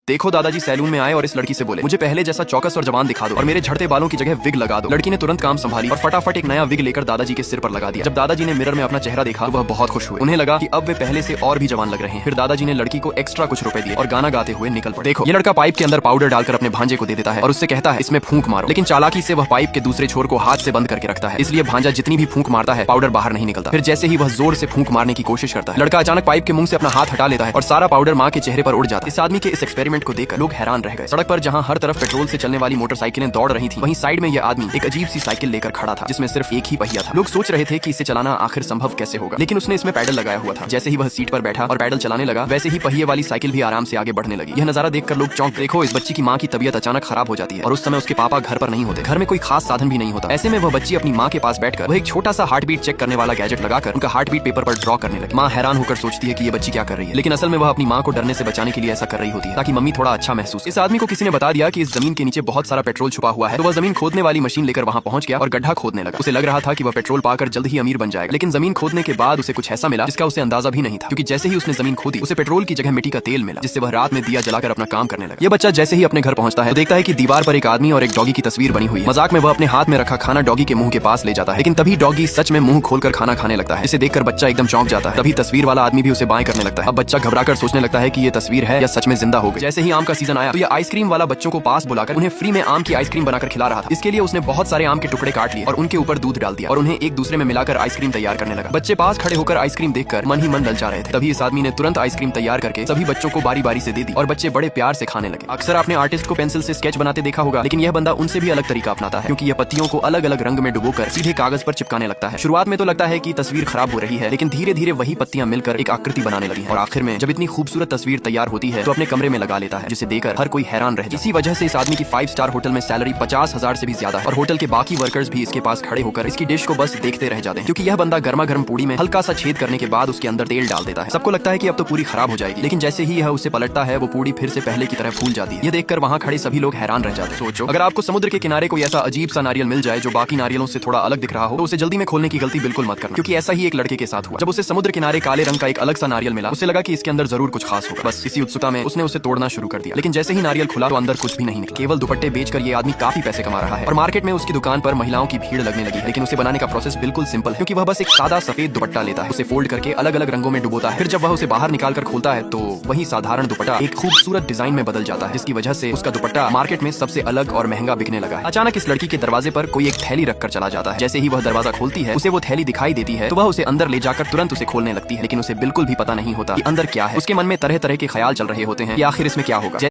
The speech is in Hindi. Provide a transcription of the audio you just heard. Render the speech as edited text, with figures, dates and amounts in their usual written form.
देखो दादाजी सैलून में आए और इस लड़की से बोले, मुझे पहले जैसा चौकस और जवान दिखा दो और मेरे झड़ते बालों की जगह विग लगा दो। लड़की ने तुरंत काम संभाली और फटाफट एक नया विग लेकर दादाजी के सिर पर लगा दिया। जब दादाजी ने मिरर में अपना चेहरा देखा तो वह बहुत खुश हुए। उन्हें लगा कि अब वे पहले से और भी जवान लग रहे हैं। फिर दादाजी ने लड़की को एक्स्ट्रा कुछ रुपए दिए और गाना गाते हुए निकल पड़े। देखो, ये लड़का पाइप के अंदर पाउडर डालकर अपने भांजे को दे देता है और उससे कहता है इसमें फूंक मारो, लेकिन चालाकी से वह पाइप के दूसरे छोर को हाथ से बंद करके रखता है, इसलिए भांजा जितनी भी फूंक मारता है पाउडर बाहर नहीं निकलता। फिर जैसे ही वह जोर से फूंक मारने की कोशिश करता है, लड़का अचानक पाइप के मुंह से अपना हाथ हटा लेता है और सारा पाउडर माँ के चेहरे पर उड़ जाता है। इस आदमी के इस एक्सपेरिमेंट को देखकर लोग हैरान रह गए। सड़क पर जहाँ हर तरफ पेट्रोल से चलने वाली मोटरसाइकिलें दौड़ रही थी, वहीं साइड में यह आदमी एक अजीब सी साइकिल लेकर खड़ा था जिसमें सिर्फ एक ही पहिया था। लोग सोच रहे थे कि इसे चलाना आखिर संभव कैसे होगा, लेकिन उसने इसमें पैडल लगाया हुआ था। जैसे ही वह सीट पर बैठा और पैडल चलाने लगा, वैसे ही पहिए वाली साइकिल भी आराम से आगे बढ़ने लगी। यह नजारा देखकर लोग चौंक। देखो, इस बच्ची की माँ की तबीयत अचानक खराब हो जाती है और उस समय उसके पापा घर पर नहीं होते। घर में कोई खास साधन भी नहीं होता। ऐसे में वह बच्ची अपनी माँ के पास बैठकर वह एक छोटा सा हार्ट बीट चेक करने वाला गैजेट लगाकर उनका हार्ट बीट पेपर पर ड्रॉ करने लगी। माँ हैरान होकर सोचती है कि ये बच्ची क्या कर रही है, लेकिन असल में वह अपनी माँ को डरने से बचाने के लिए ऐसा कर रही होती है ताकि मम्मी थोड़ा अच्छा महसूस। इस आदमी को किसी ने बता दिया कि इस जमीन के नीचे बहुत सारा पेट्रोल छुपा हुआ है, तो वह जमीन खोदने वाली मशीन लेकर वहाँ पहुंच गया और गड्ढा खोदने लगा। उसे लग रहा था कि वह पेट्रोल पाकर जल्द ही अमीर बन जाएगा, लेकिन जमीन खोदने के बाद उसे कुछ ऐसा मिला जिसका उसे अंदाजा भी नहीं था, क्योंकि जैसे ही उसने जमीन खोदी उसे पेट्रोल की जगह मिट्टी का तेल मिला, जिससे वह रात में दिया जलाकर अपना काम करने लगा। ये बच्चा जैसे ही अपने घर पहुंचता है तो देखता है कि दीवार पर एक आदमी और एक डॉगी की तस्वीर बनी हुई है। मजाक में वह अपने हाथ में रखा खाना डॉगी के मुंह के पास ले जाता है, लेकिन तभी डॉगी सच में मुंह खोलकर खाना खाने लगता है। इसे देखकर बच्चा एकदम चौंक जाता है। तभी तस्वीर वाला आदमी भी उसे बाएं करने लगता है। अब बच्चा घबराकर सोचने लगता है कि ये तस्वीर है या सच में जिंदा हो गई। जैसे ही आम का सीजन आया तो ये आइसक्रीम वाला बच्चों को पास बुलाकर उन्हें फ्री में आम की आइसक्रीम बनाकर खिला रहा था। इसके लिए उसने बहुत सारे आम के टुकड़े काट लिए और उनके ऊपर दूध डाल दिया और उन्हें एक दूसरे में मिलाकर आइसक्रीम तैयार करने लगा। बच्चे पास खड़े होकर आइसक्रीम देखकर मन ही मन ललचा रहे थे। तभी इस आदमी ने तुरंत आइसक्रीम तैयार करके सभी बच्चों को बारी बारी से दे दी और बच्चे बड़े प्यार से खाने लगे। अक्सर आपने आर्टिस्ट को पेंसिल से स्केच बनाते देखा होगा, लेकिन यह बंदा उनसे भी अलग तरीका अपनाता है, क्योंकि यह पत्तियों को अलग अलग रंग में डुबोकर सीधे कागज पर चिपकाने लगता है। शुरुआत में तो लगता है कि तस्वीर खराब हो रही है, लेकिन धीरे धीरे वही पत्तियां मिलकर एक आकृति बनाने लगी हैं और आखिर में जब इतनी खूबसूरत तस्वीर तैयार होती है तो अपने कमरे में लगा लेता है, जिसे देखकर हर कोई हैरान रह जाता है। इसी वजह से इस आदमी की 5 स्टार होटल में सैलरी 50,000 से भी ज्यादा है और होटल के बाकी वर्कर्स भी इसके पास खड़े होकर इसकी डिश को बस देखते रह जाते हैं, क्योंकि यह बंदा गर्मा गर्म पूड़ी में हल्का सा छेद करने के बाद उसके अंदर तेल डाल देता है। सबको लगता है कि अब तो पूरी खराब हो जाएगी, लेकिन जैसे ही यह उसे पलटता है वो पूड़ी फिर से पहले की तरह फूल जाती है। यह देखकर वहाँ खड़े सभी लोग हैरान रह जाते हैं। सोचो, अगर आपको समुद्र के किनारे कोई ऐसा अजीब सा नारियल मिल जाए जो बाकी नारियलों से थोड़ा अलग दिख रहा हो, तो उसे जल्दी में खोलने की गलती बिल्कुल मत करना, क्योंकि ऐसा ही एक लड़के के साथ हुआ। जब उसे समुद्र किनारे काले रंग का एक अलग सा नारियल मिला, उसे लगा कि इसके अंदर जरूर कुछ खास होगा। बस इसी उत्सुकता में उसने उसे तोड़ना शुरू कर दिया, लेकिन जैसे ही नारियल खुला तो अंदर कुछ भी नहीं निकला। केवल दुपट्टे बेचकर ये आदमी काफी पैसे कमा रहा है और मार्केट में उसकी दुकान पर महिलाओं की भीड़ लगने लगी है। लेकिन उसे बनाने का प्रोसेस बिल्कुल सिंपल है, क्योंकि वह बस एक सादा सफेद दुपट्टा लेता है, उसे फोल्ड करके अलग अलग रंगों में डुबोता है। फिर जब वह उसे बाहर निकाल कर खोलता है तो वही साधारण दुपट्टा एक खूबसूरत डिजाइन में बदल जाता है, जिसकी वजह से उसका दुपट्टा मार्केट में सबसे अलग और महंगा बिकने लगा है। अचानक इस लड़की के दरवाजे पर कोई एक थैली रखकर चला जाता है। जैसे ही वह दरवाजा खोलती है उसे वो थैली दिखाई देती है, तो वह उसे अंदर ले जाकर तुरंत उसे खोलने लगती है, लेकिन उसे बिल्कुल भी पता नहीं होता कि अंदर क्या है। उसके मन में तरह तरह के ख्याल चल रहे होते हैं कि आखिर इसमें क्या होगा।